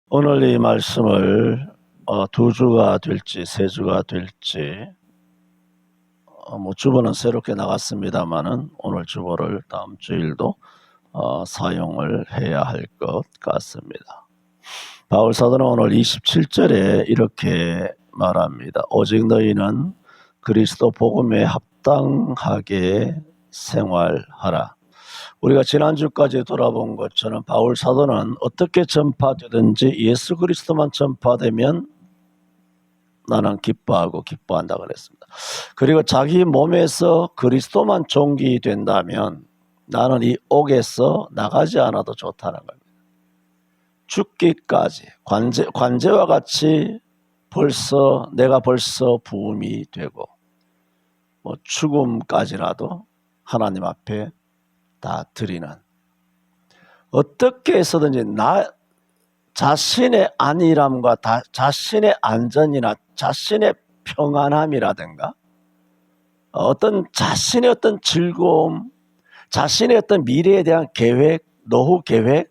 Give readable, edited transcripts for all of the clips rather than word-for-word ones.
오늘 이 말씀을 두 주가 될지 세 주가 될지 주보는 새롭게 나갔습니다마는 오늘 주보를 다음 주일도 사용을 해야 할 것 같습니다. 바울 사도는 오늘 27절에 이렇게 말합니다. 오직 너희는 그리스도 복음에 합당하게 생활하라. 우리가 지난주까지 돌아본 것처럼 바울 사도는 어떻게 전파되든지 예수 그리스도만 전파되면 나는 기뻐하고 기뻐한다 그랬습니다. 그리고 자기 몸에서 그리스도만 존귀된다면 나는 이 옥에서 나가지 않아도 좋다는 겁니다. 죽기까지 관제와 같이 내가 벌써 부음이 되고 죽음까지라도 하나님 앞에 다 드리는, 어떻게 해서든지 나 자신의 안일함과 자신의 안전이나 자신의 평안함이라든가 자신의 어떤 즐거움, 자신의 어떤 미래에 대한 계획, 노후 계획,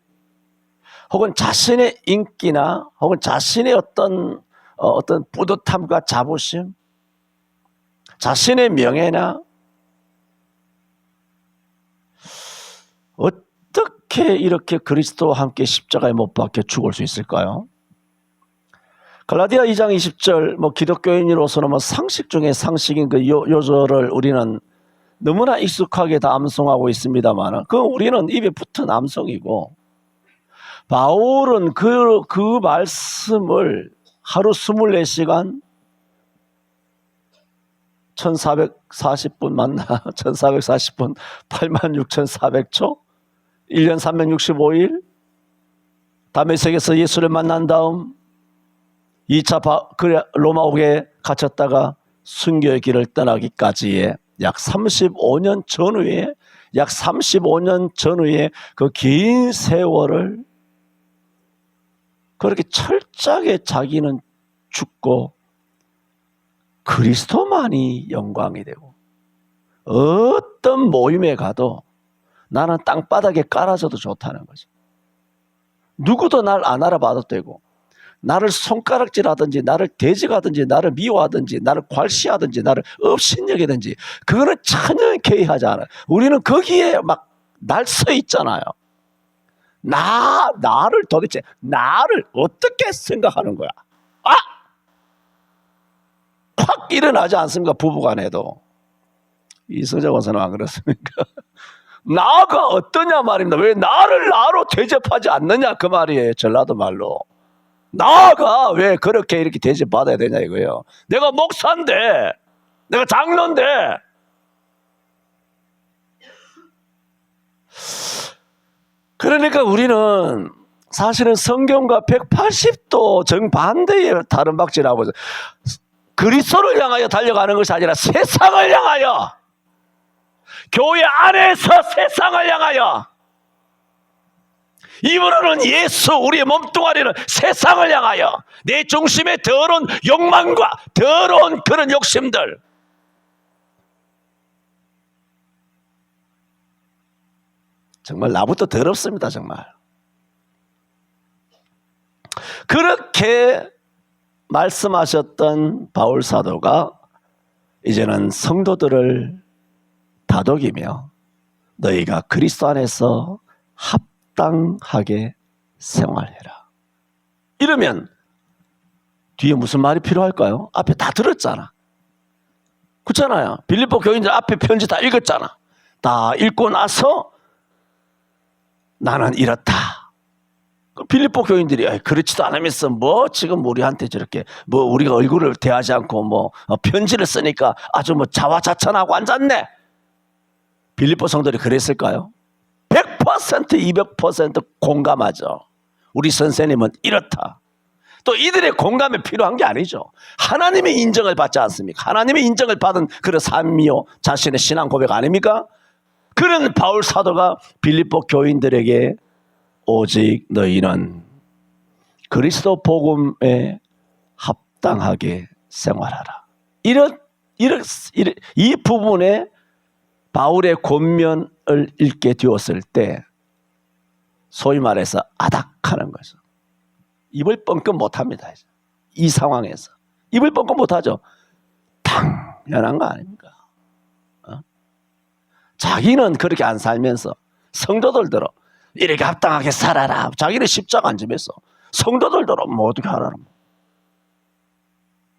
혹은 자신의 인기나 혹은 자신의 어떤 뿌듯함과 자부심, 자신의 명예나 어떻게 이렇게 그리스도와 함께 십자가에 못 박혀 죽을 수 있을까요? 갈라디아 2장 20절 기독교인으로서는 상식 중에 상식인 그 요절을 우리는 너무나 익숙하게 다 암송하고 있습니다만 그건 우리는 입에 붙은 암송이고, 바울은 그 말씀을 하루 24시간 1440분 맞나? 1440분 86,400초 1년 365일 다메섹에서 예수를 만난 다음 2차 로마옥에 갇혔다가 순교의 길을 떠나기까지의 약 35년 전후에 그 긴 세월을 그렇게 철저하게 자기는 죽고 그리스도만이 영광이 되고, 어떤 모임에 가도 나는 땅바닥에 깔아줘도 좋다는 거죠. 누구도 날 안 알아봐도 되고, 나를 손가락질하든지 나를 대적하든지 나를 미워하든지 나를 괄시하든지 나를 업신여기든지 그거는 전혀 개의하지 않아요. 우리는 거기에 막 날 서 있잖아요. 나를 도대체 나를 어떻게 생각하는 거야? 확 일어나지 않습니까? 부부간에도. 이성자 권사는 안 그렇습니까? 나가 어떠냐 말입니다. 왜 나를 나로 대접하지 않느냐 그 말이에요. 전라도 말로. 나가 왜 그렇게 이렇게 대접받아야 되냐 이거예요. 내가 목사인데, 내가 장로인데. 그러니까 우리는 사실은 성경과 180도 정반대의 다른 박질하고 그리스도를 향하여 달려가는 것이 아니라 세상을 향하여, 교회 안에서 세상을 향하여, 입으로는 예수, 우리의 몸뚱아리는 세상을 향하여, 내 중심의 더러운 욕망과 더러운 그런 욕심들, 정말 나부터 더럽습니다. 정말 그렇게 말씀하셨던 바울 사도가 이제는 성도들을 다독이며 너희가 그리스도 안에서 합당하게 생활해라. 이러면 뒤에 무슨 말이 필요할까요? 앞에 다 들었잖아. 그렇잖아요. 빌립보 교인들 앞에 편지 다 읽었잖아. 다 읽고 나서 나는 이렇다. 빌립보 교인들이 그렇지도 않으면서 지금 우리한테 저렇게 우리가 얼굴을 대하지 않고 편지를 쓰니까 아주 자화자찬하고 앉았네. 빌립보 성도들이 그랬을까요? 100% 200% 공감하죠. 우리 선생님은 이렇다. 또 이들의 공감이 필요한 게 아니죠. 하나님의 인정을 받지 않습니까? 하나님의 인정을 받은 그런 삶이요 자신의 신앙 고백 아닙니까? 그런 바울 사도가 빌립보 교인들에게 오직 너희는 그리스도 복음에 합당하게 생활하라. 이 부분에 바울의 권면을 읽게 되었을 때 소위 말해서 아닥하는 거죠. 입을 뻥끗 못합니다. 이 상황에서 입을 뻥끗 못하죠. 당연한 거 아닙니까? 자기는 그렇게 안 살면서 성도들대로 이렇게 합당하게 살아라. 자기는 십자가 안 지면서 성도들대로 뭐 어떻게 하라는 거야.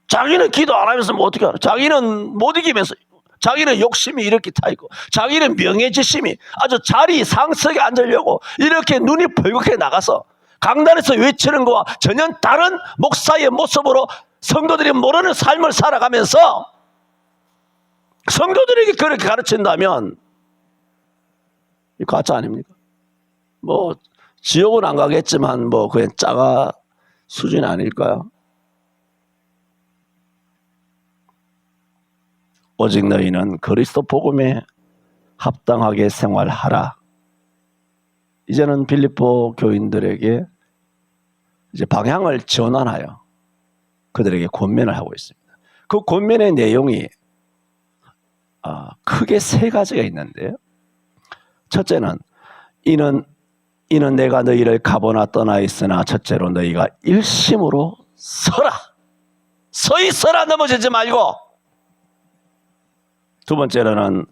자기는 기도 안 하면서 뭐 어떻게 하라. 자기는 못 이기면서 자기는 욕심이 이렇게 타 있고 자기는 명예지심이 아주 자리 상석에 앉으려고 이렇게 눈이 벌겋게 나가서 강단에서 외치는 거와 전혀 다른 목사의 모습으로 성도들이 모르는 삶을 살아가면서 성도들에게 그렇게 가르친다면 이거 가짜 아닙니까? 뭐 지옥은 안 가겠지만 뭐 그냥 짜가 수준 아닐까요? 오직 너희는 그리스도 복음에 합당하게 생활하라. 이제는 빌립보 교인들에게 이제 방향을 전환하여 그들에게 권면을 하고 있습니다. 그 권면의 내용이 크게 세 가지가 있는데요. 첫째는 이는 내가 너희를 가보나 떠나 있으나 첫째로 너희가 일심으로 서라. 서히 서라. 넘어지지 말고. 두 번째로는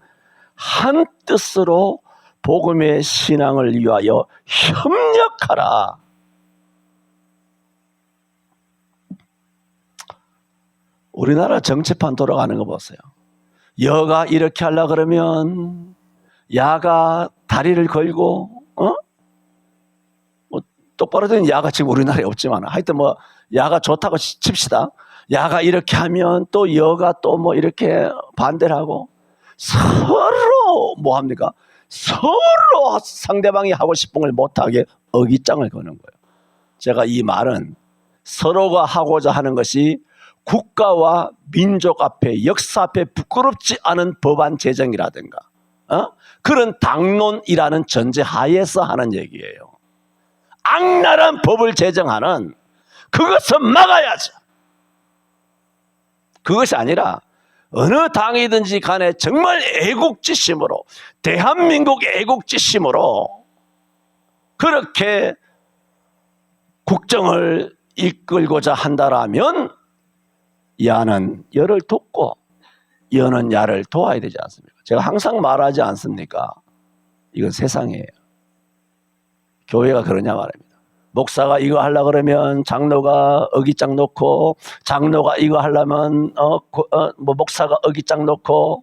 한 뜻으로 복음의 신앙을 위하여 협력하라. 우리나라 정치판 돌아가는 거 보세요. 여가 이렇게 하려고 그러면 야가 다리를 걸고 뭐 똑바로 된 야가 지금 우리나라에 없지만 하여튼 뭐 야가 좋다고 칩시다. 야가 이렇게 하면 또 여가 또 뭐 이렇게 반대를 하고 서로 뭐 합니까? 서로 상대방이 하고 싶은 걸 못하게 어깃장을 거는 거예요. 제가 이 말은 서로가 하고자 하는 것이 국가와 민족 앞에 역사 앞에 부끄럽지 않은 법안 제정이라든가 그런 당론이라는 전제 하에서 하는 얘기예요. 악랄한 법을 제정하는 그것은 막아야죠. 그것이 아니라 어느 당이든지 간에 정말 애국지심으로 대한민국 애국지심으로 그렇게 국정을 이끌고자 한다라면 야는 여를 돕고 여는 야를 도와야 되지 않습니까? 제가 항상 말하지 않습니까? 이건 세상이에요. 교회가 그러냐 말입니다. 목사가 이거 하려고 그러면 장로가 어깃장 놓고 장로가 이거 하려면 목사가 어깃장 놓고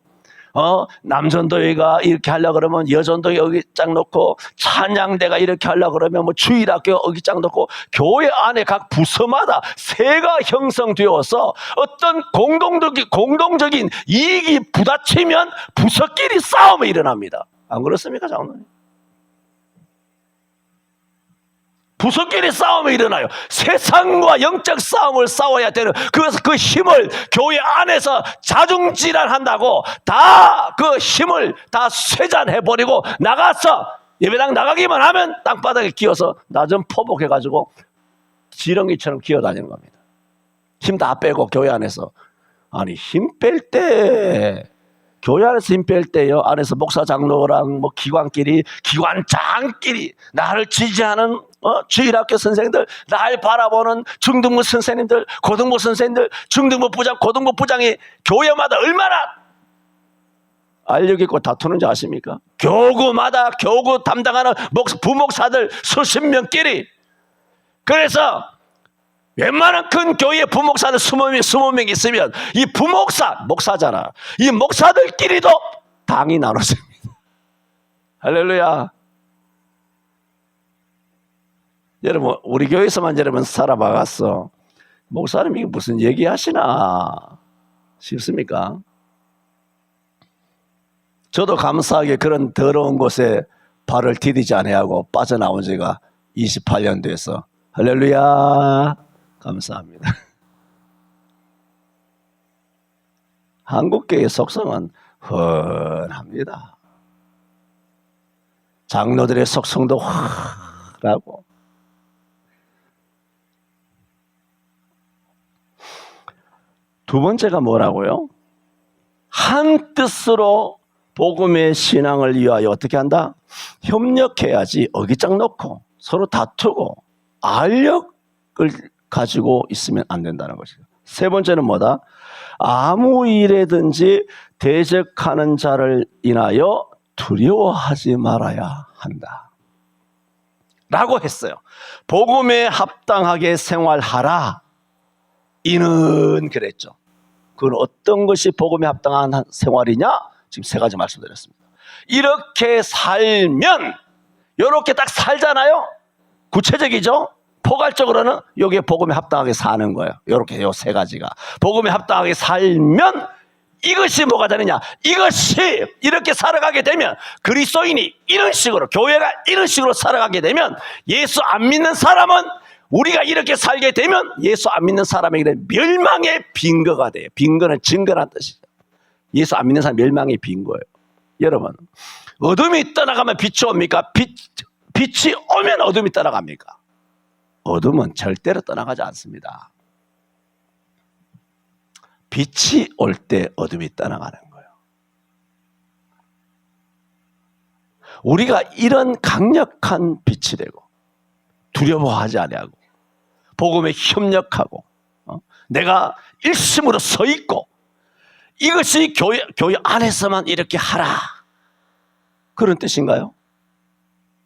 남전도회가 이렇게 하려고 그러면 여전도회 어깃장 놓고 찬양대가 이렇게 하려고 그러면 뭐 주일학교 어깃장 놓고 교회 안에 각 부서마다 세가 형성되어서 어떤 공동적인 이익이 부딪히면 부서끼리 싸움이 일어납니다. 안 그렇습니까, 장로님? 부서끼리 싸움이 일어나요. 세상과 영적 싸움을 싸워야 되는 그래서 그 힘을 교회 안에서 자중질환한다고 다 그 힘을 다 쇠잔해버리고 나가서 예배당 나가기만 하면 땅바닥에 기어서 나 좀 포복해가지고 지렁이처럼 기어다니는 겁니다. 힘 다 빼고 교회 안에서. 아니 힘 뺄 때 교회 안에서 힘 뺄 때요 안에서 목사 장로랑 뭐 기관장끼리 나를 지지하는 주일학교 선생님들, 날 바라보는 중등부 선생님들, 고등부 선생님들, 중등부 부장, 고등부 부장이 교회마다 얼마나 알력 있고 다투는지 아십니까? 교구마다 교구 담당하는 부목사들 수십 명끼리. 그래서 웬만한 큰 교회 부목사들 20명 있으면 이 목사잖아. 이 목사들끼리도 당이 나눠집니다. 할렐루야. 여러분 우리 교회에서만 여러분 살아봐갔어. 목사님 이게 무슨 얘기하시나 싶습니까? 저도 감사하게 그런 더러운 곳에 발을 디디지 아니하고 빠져나온 지가 28년 돼서 할렐루야 감사합니다. 한국교회의 속성은 훤합니다. 장로들의 속성도 훤하고 두 번째가 뭐라고요? 한 뜻으로 복음의 신앙을 위하여 어떻게 한다? 협력해야지 어깃장 놓고 서로 다투고 알력을 가지고 있으면 안 된다는 것이죠. 세 번째는 뭐다? 아무 일에든지 대적하는 자를 인하여 두려워하지 말아야 한다 라고 했어요. 복음에 합당하게 생활하라. 이는 그랬죠. 그건 어떤 것이 복음에 합당한 생활이냐? 지금 세 가지 말씀드렸습니다. 이렇게 살면, 이렇게 딱 살잖아요. 구체적이죠? 포괄적으로는 여기에 복음에 합당하게 사는 거예요. 이렇게 요 세 가지가. 복음에 합당하게 살면 이것이 뭐가 되느냐? 이것이 이렇게 살아가게 되면, 그리스도인이 이런 식으로, 교회가 이런 식으로 살아가게 되면, 예수 안 믿는 사람은, 우리가 이렇게 살게 되면 예수 안 믿는 사람에게 멸망의 빈거가 돼요. 빈거는 증거란 뜻이죠. 예수 안 믿는 사람 멸망의 빈거예요. 여러분, 어둠이 떠나가면 빛이 옵니까? 빛이 오면 어둠이 떠나갑니까? 어둠은 절대로 떠나가지 않습니다. 빛이 올 때 어둠이 떠나가는 거예요. 우리가 이런 강력한 빛이 되고 두려워하지 아니하고 복음에 협력하고 내가 일심으로 서 있고, 이것이 교회 안에서만 이렇게 하라, 그런 뜻인가요?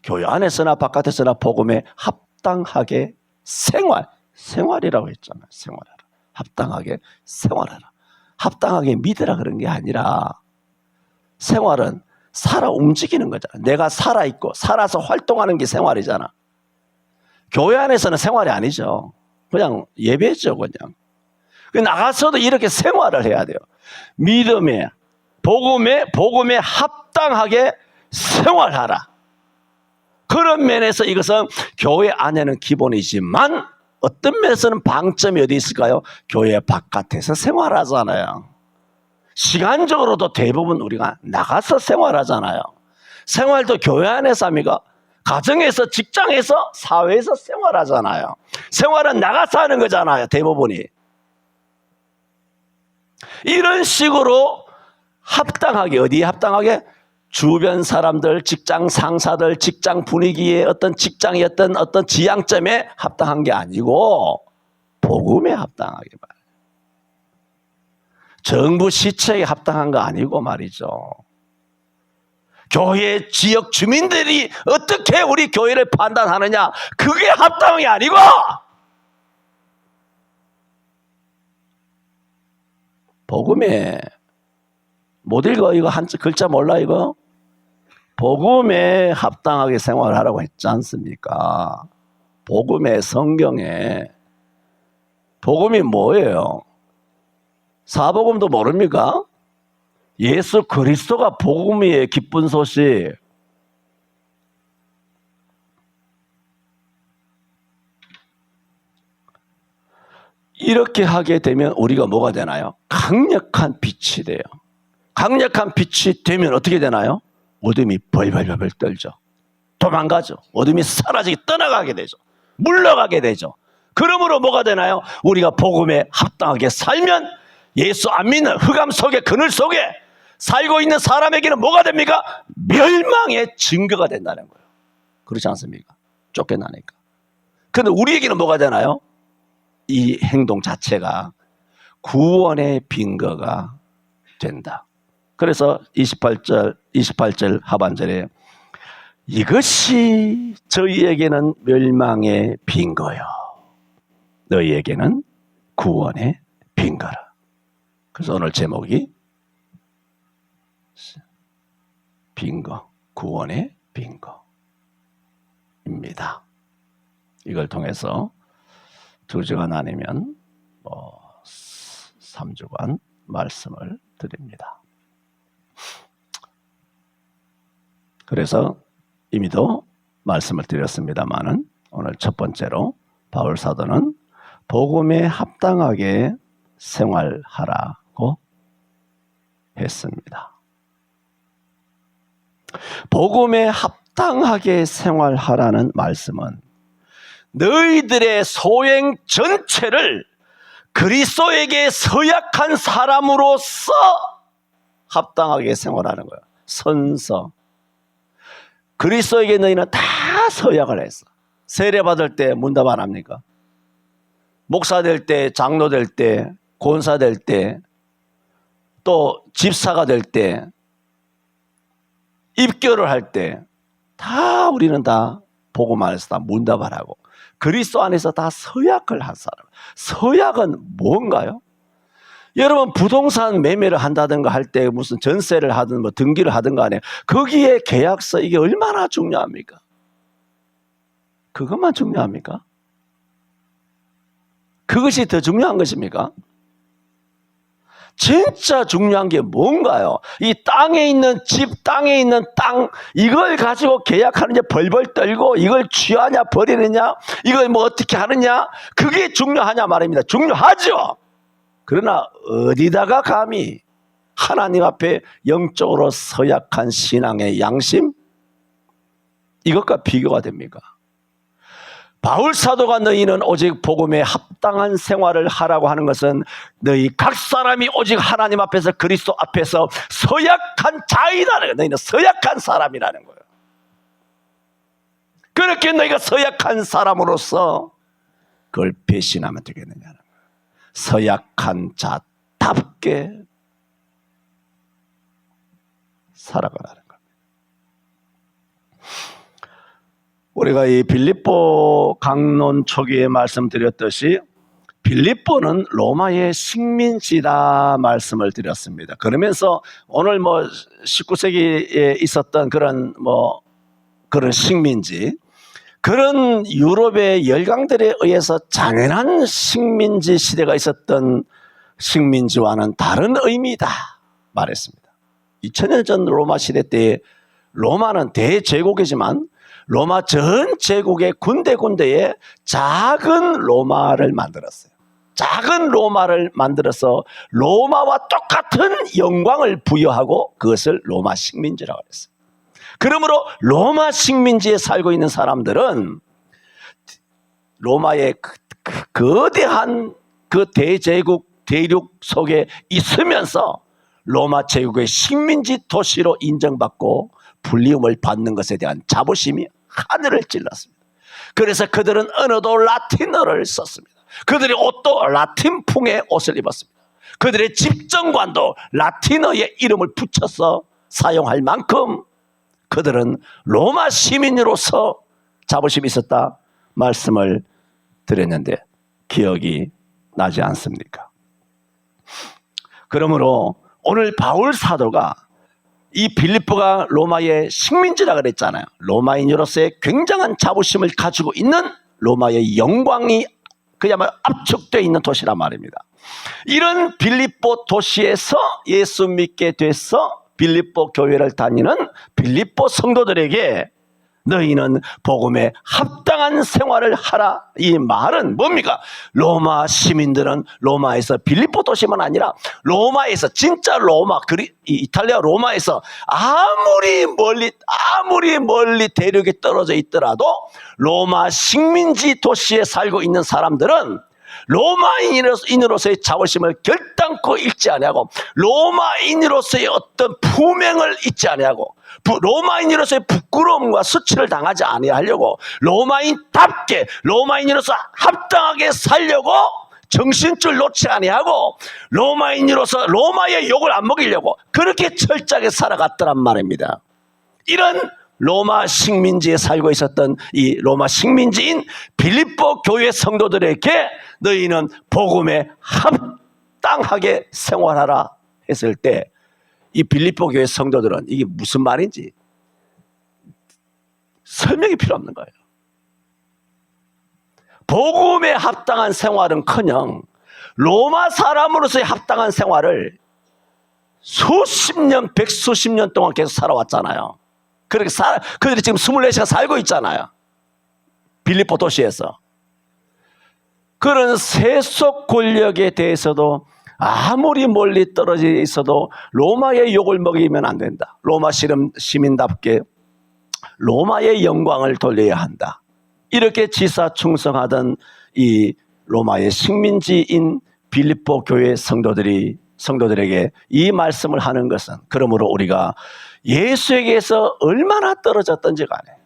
교회 안에서나 바깥에서나 복음에 합당하게 생활이라고 했잖아요. 생활하라. 합당하게 생활하라. 합당하게 믿으라 그런 게 아니라, 생활은 살아 움직이는 거잖아. 내가 살아있고 살아서 활동하는 게 생활이잖아. 교회 안에서는 생활이 아니죠. 그냥 예배죠. 그냥 나가서도 이렇게 생활을 해야 돼요. 믿음에 복음에 합당하게 생활하라. 그런 면에서 이것은 교회 안에는 기본이지만, 어떤 면에서는 방점이 어디 있을까요? 교회 바깥에서 생활하잖아요. 시간적으로도 대부분 우리가 나가서 생활하잖아요. 생활도 교회 안에서 합니까? 가정에서, 직장에서, 사회에서 생활하잖아요. 생활은 나가서 하는 거잖아요. 대부분이. 이런 식으로 합당하게, 어디에 합당하게? 주변 사람들, 직장 상사들, 직장 분위기에, 어떤 직장의 어떤 지향점에 합당한 게 아니고 복음에 합당하게 말이에요. 정부 시책에 합당한 거 아니고 말이죠. 교회 지역 주민들이 어떻게 우리 교회를 판단하느냐, 그게 합당이 아니고, 복음에, 못 읽어? 이거 글자 몰라 이거? 복음에 합당하게 생활하라고 했지 않습니까? 복음의 성경에. 복음이 뭐예요? 사복음도 모릅니까? 예수 그리스도가 복음이에요. 기쁜 소식. 이렇게 하게 되면 우리가 뭐가 되나요? 강력한 빛이 돼요. 강력한 빛이 되면 어떻게 되나요? 어둠이 벌벌벌 떨죠. 도망가죠. 어둠이 사라지게 떠나가게 되죠. 물러가게 되죠. 그러므로 뭐가 되나요? 우리가 복음에 합당하게 살면 예수 안 믿는 흑암 속에, 그늘 속에 살고 있는 사람에게는 뭐가 됩니까? 멸망의 증거가 된다는 거예요. 그렇지 않습니까? 쫓겨나니까. 그런데 우리에게는 뭐가 되나요? 이 행동 자체가 구원의 빈거가 된다. 그래서 28절 하반절에 이것이 저희에게는 멸망의 빈거요, 너희에게는 구원의 빈거라. 그래서 오늘 제목이 빈거, 구원의 빈거입니다. 이걸 통해서 2주간 아니면 3주간 말씀을 드립니다. 그래서 이미도 말씀을 드렸습니다마는 오늘 첫 번째로 바울 사도는 복음에 합당하게 생활하라고 했습니다. 복음에 합당하게 생활하라는 말씀은 너희들의 소행 전체를 그리스도에게 서약한 사람으로서 합당하게 생활하는 거예요. 선서. 그리스도에게 너희는 다 서약을 했어. 세례 받을 때 문답 안 합니까? 목사 될 때, 장로 될 때, 권사 될 때, 또 집사가 될 때, 입교를 할 때 다 우리는 다 복음 안에서 다 문답하라고. 그리스도 안에서 다 서약을 한 사람. 서약은 뭔가요? 여러분 부동산 매매를 한다든가 할 때 무슨 전세를 하든 뭐 등기를 하든 간에 거기에 계약서 이게 얼마나 중요합니까? 그것만 중요합니까? 그것이 더 중요한 것입니까? 진짜 중요한 게 뭔가요? 이 땅에 있는 집, 땅에 있는 땅, 이걸 가지고 계약하느냐, 벌벌 떨고, 이걸 취하냐, 버리느냐, 이걸 뭐 어떻게 하느냐, 그게 중요하냐 말입니다. 중요하죠. 그러나 어디다가 감히 하나님 앞에 영적으로 서약한 신앙의 양심? 이것과 비교가 됩니까? 바울 사도가 너희는 오직 복음에 합당한 생활을 하라고 하는 것은 너희 각 사람이 오직 하나님 앞에서 그리스도 앞에서 서약한 자이라는 거예요. 너희는 서약한 사람이라는 거예요. 그렇게 너희가 서약한 사람으로서 그걸 배신하면 되겠느냐는 거예요. 서약한 자답게 살아가라는 겁니다. 우리가 이 빌립보 강론 초기에 말씀드렸듯이 빌립보는 로마의 식민지다 말씀을 드렸습니다. 그러면서 오늘 뭐 19세기에 있었던 그런 식민지, 그런 유럽의 열강들에 의해서 잔인한 식민지 시대가 있었던 식민지와는 다른 의미다 말했습니다. 2000년 전 로마 시대 때 로마는 대제국이지만 로마 전 제국의 군데군데에 작은 로마를 만들었어요. 작은 로마를 만들어서 로마와 똑같은 영광을 부여하고 그것을 로마 식민지라고 했어요. 그러므로 로마 식민지에 살고 있는 사람들은 로마의 거대한 그 대제국 대륙 속에 있으면서 로마 제국의 식민지 도시로 인정받고 불리움을 받는 것에 대한 자부심이 하늘을 찔렀습니다. 그래서 그들은 언어도 라틴어를 썼습니다. 그들의 옷도 라틴풍의 옷을 입었습니다. 그들의 집정관도 라틴어의 이름을 붙여서 사용할 만큼 그들은 로마 시민으로서 자부심이 있었다 말씀을 드렸는데 기억이 나지 않습니까? 그러므로 오늘 바울 사도가 이 빌립보가 로마의 식민지라 그랬잖아요. 로마인으로서의 굉장한 자부심을 가지고 있는 로마의 영광이 그야말로 압축되어 있는 도시란 말입니다. 이런 빌립보 도시에서 예수 믿게 돼서 빌립보 교회를 다니는 빌립보 성도들에게 너희는 복음에 합당한 생활을 하라. 이 말은 뭡니까? 로마 시민들은 로마에서 빌립보 도시만 아니라 로마에서 진짜 로마, 이탈리아 로마에서 아무리 멀리 대륙에 떨어져 있더라도 로마 식민지 도시에 살고 있는 사람들은 로마인으로서의 자부심을 결단코 잃지 아니하고 로마인으로서의 어떤 품행을 잊지 아니하고 로마인으로서의 부끄러움과 수치를 당하지 아니하려고 로마인답게 로마인으로서 합당하게 살려고 정신줄 놓지 아니하고 로마인으로서 로마의 욕을 안 먹이려고 그렇게 철저하게 살아갔더란 말입니다. 이런 로마 식민지에 살고 있었던 이 로마 식민지인 빌립보 교회 성도들에게 너희는 복음에 합당하게 생활하라 했을 때 이 빌립보 교회 성도들은 이게 무슨 말인지 설명이 필요 없는 거예요. 복음에 합당한 생활은커녕 로마 사람으로서의 합당한 생활을 수십 년, 백수십 년 동안 계속 살아왔잖아요. 그렇게 그들이 지금 24시간 살고 있잖아요. 빌립보 도시에서. 그런 세속 권력에 대해서도 아무리 멀리 떨어져 있어도 로마의 욕을 먹이면 안 된다. 로마 시민답게 로마의 영광을 돌려야 한다. 이렇게 지사충성하던 이 로마의 식민지인 빌립보 교회 성도들에게 이 말씀을 하는 것은 그러므로 우리가 예수에게서 얼마나 떨어졌던지 간에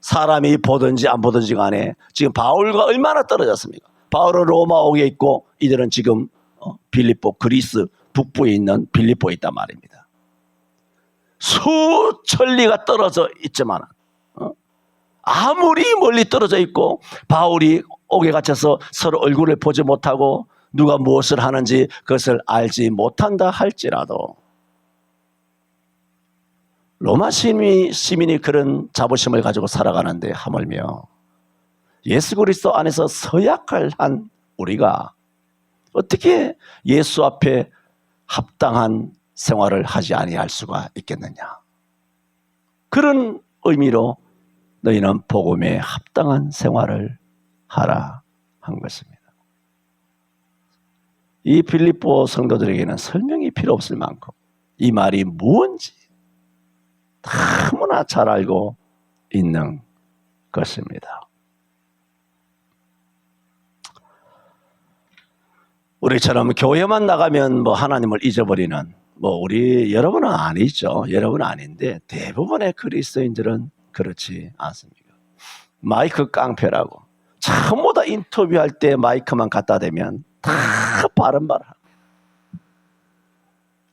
사람이 보든지 안 보든지 간에 지금 바울과 얼마나 떨어졌습니까? 바울은 로마 옥에 있고 이들은 지금 빌립보, 그리스 북부에 있는 빌립보에 있단 말입니다. 수천리가 떨어져 있지만 아무리 멀리 떨어져 있고 바울이 옥에 갇혀서 서로 얼굴을 보지 못하고 누가 무엇을 하는지 그것을 알지 못한다 할지라도 로마 시민이 그런 자부심을 가지고 살아가는데 하물며 예수 그리스도 안에서 서약을 한 우리가 어떻게 예수 앞에 합당한 생활을 하지 아니할 수가 있겠느냐. 그런 의미로 너희는 복음에 합당한 생활을 하라 한 것입니다. 이 빌립보 성도들에게는 설명이 필요 없을 만큼 이 말이 무엇인지 너무나 잘 알고 있는 것입니다. 우리처럼 교회만 나가면 뭐 하나님을 잊어버리는 우리 여러분은 아니죠. 여러분은 아닌데 대부분의 그리스도인들은 그렇지 않습니다. 마이크 깡패라고 전부 다 인터뷰할 때 마이크만 갖다 대면 다 바른바라.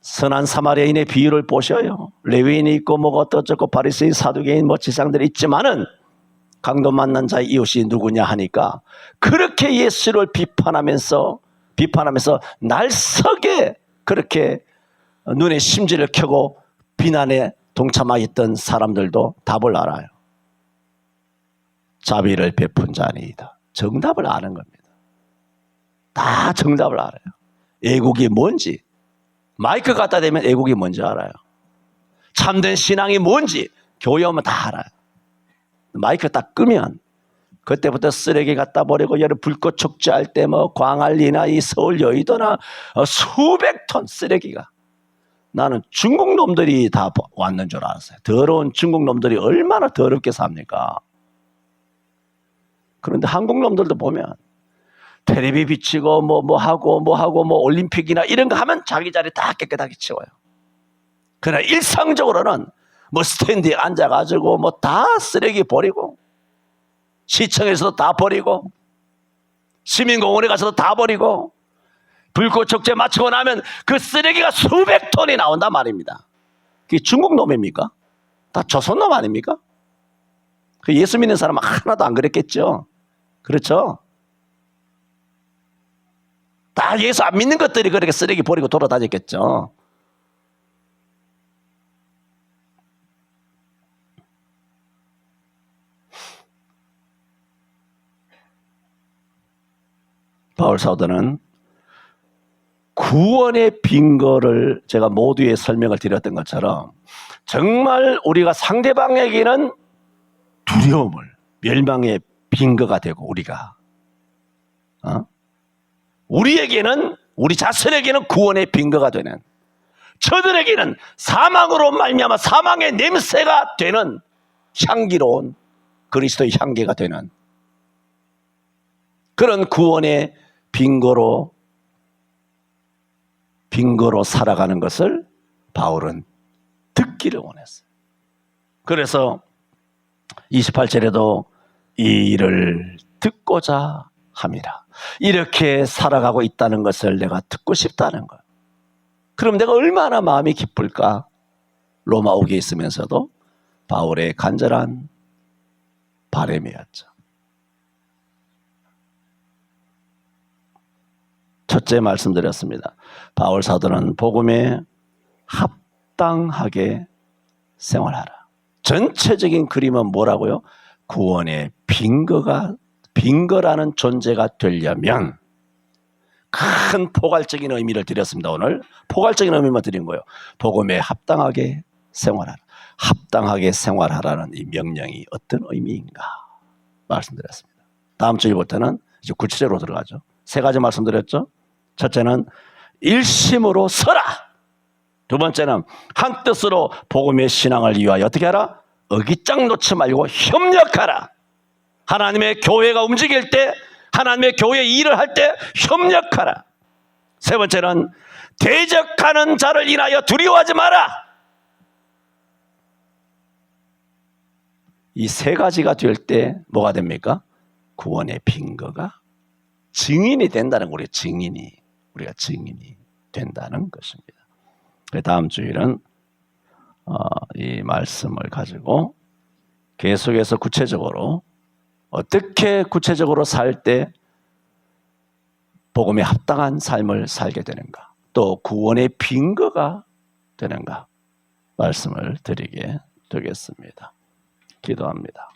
선한 사마리아인의 비유를 보셔요. 레위인이 있고 뭐가 어쩌고 바리새인 사두개인 지상들이 있지만은 강도 만난 자의 이웃이 누구냐 하니까 그렇게 예수를 비판하면서 날석에 그렇게 눈에 심지를 켜고 비난에 동참하였던 사람들도 답을 알아요. 자비를 베푼 자니이다. 정답을 아는 겁니다. 다 정답을 알아요. 애국이 뭔지 마이크 갖다 대면 애국이 뭔지 알아요. 참된 신앙이 뭔지 교회 오면 다 알아요. 마이크 딱 끄면 그때부터 쓰레기 갖다 버리고 여름 불꽃 축제할 때 광안리나 이 서울 여의도나 수백 톤 쓰레기가 나는 중국 놈들이 다 왔는 줄 알았어요. 더러운 중국 놈들이 얼마나 더럽게 삽니까? 그런데 한국 놈들도 보면 텔레비 비치고 뭐 하고 올림픽이나 이런 거 하면 자기 자리 다 깨끗하게 치워요. 그러나 일상적으로는 스탠드에 앉아가지고 다 쓰레기 버리고 시청에서도 다 버리고 시민공원에 가서도 다 버리고 불꽃 축제 마치고 나면 그 쓰레기가 수백 톤이 나온단 말입니다. 그게 중국 놈입니까? 다 조선 놈 아닙니까? 그 예수 믿는 사람은 하나도 안 그랬겠죠. 그렇죠? 다 예수 안 믿는 것들이 그렇게 쓰레기 버리고 돌아다녔겠죠. 바울 사도는 구원의 빈거를 제가 모두의 설명을 드렸던 것처럼 정말 우리가 상대방에게는 두려움을 멸망의 빈거가 되고 우리에게는 우리 자신에게는 구원의 빈거가 되는 저들에게는 사망으로 말미암아 사망의 냄새가 되는 향기로운 그리스도의 향기가 되는 그런 구원의 빈거로 살아가는 것을 바울은 듣기를 원했어요. 그래서 28절에도 이 일을 듣고자 함이라. 이렇게 살아가고 있다는 것을 내가 듣고 싶다는 것. 그럼 내가 얼마나 마음이 기쁠까? 로마 옥에 있으면서도 바울의 간절한 바람이었죠. 첫째 말씀드렸습니다. 바울 사도는 복음에 합당하게 생활하라. 전체적인 그림은 뭐라고요? 구원의 빈거라는 존재가 되려면 큰 포괄적인 의미를 드렸습니다. 오늘 포괄적인 의미만 드린 거예요. 복음에 합당하게 생활하라. 합당하게 생활하라는 이 명령이 어떤 의미인가 말씀드렸습니다. 다음 주일부터는 이제 구체적으로 들어가죠. 세 가지 말씀드렸죠. 첫째는 일심으로 서라. 두 번째는 한 뜻으로 복음의 신앙을 위하여 어떻게 하라? 어깃장 놓지 말고 협력하라. 하나님의 교회가 움직일 때, 하나님의 교회 일을 할 때 협력하라. 세 번째는 대적하는 자를 인하여 두려워하지 마라. 이 세 가지가 될 때 뭐가 됩니까? 구원의 빈거가 증인이 된다는 거예요. 우리가 증인이 된다는 것입니다. 다음 주일은 이 말씀을 가지고 계속해서 구체적으로 어떻게 구체적으로 살 때 복음에 합당한 삶을 살게 되는가, 또 구원의 빈거가 되는가 말씀을 드리게 되겠습니다. 기도합니다.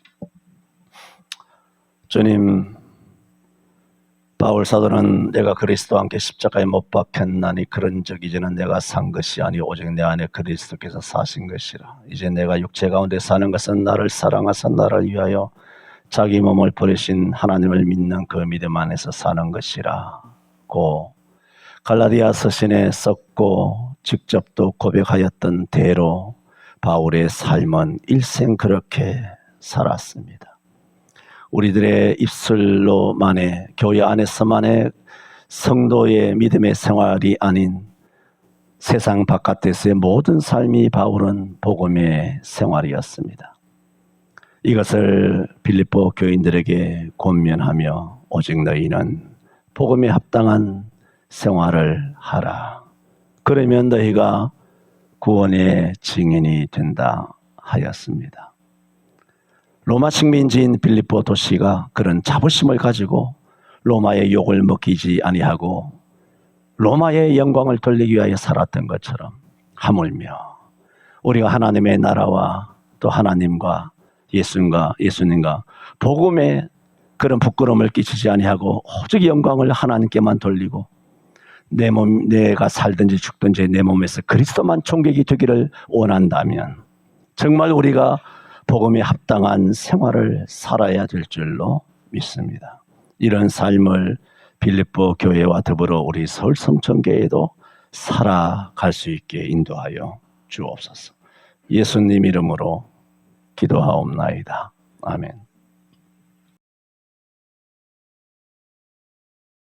주님, 바울 사도는 내가 그리스도와 함께 십자가에 못 박혔나니 그런 적 이제는 내가 산 것이 아니 오직 내 안에 그리스도께서 사신 것이라. 이제 내가 육체 가운데 사는 것은 나를 사랑하사 나를 위하여 자기 몸을 버리신 하나님을 믿는 그 믿음 안에서 사는 것이라. 고 갈라디아 서신에 썼고 직접 또 고백하였던 대로 바울의 삶은 일생 그렇게 살았습니다. 우리들의 입술로만의, 교회 안에서만의 성도의 믿음의 생활이 아닌 세상 바깥에서의 모든 삶이 바울은 복음의 생활이었습니다. 이것을 빌립보 교인들에게 권면하며 오직 너희는 복음에 합당한 생활을 하라. 그러면 너희가 구원의 증인이 된다 하였습니다. 로마 식민지인 빌립보 도시가 그런 자부심을 가지고 로마의 욕을 먹이지 아니하고 로마의 영광을 돌리기 위하여 살았던 것처럼 하물며 우리가 하나님의 나라와 또 하나님과 예수님과 복음에 그런 부끄러움을 끼치지 아니하고 오직 영광을 하나님께만 돌리고 내가 살든지 죽든지 내 몸에서 그리스도만 총객이 되기를 원한다면 정말 우리가 복음에 합당한 생활을 살아야 될 줄로 믿습니다. 이런 삶을 빌립보 교회와 더불어 우리 서울 성천교회에도 살아갈 수 있게 인도하여 주옵소서. 예수님 이름으로 기도하옵나이다. 아멘.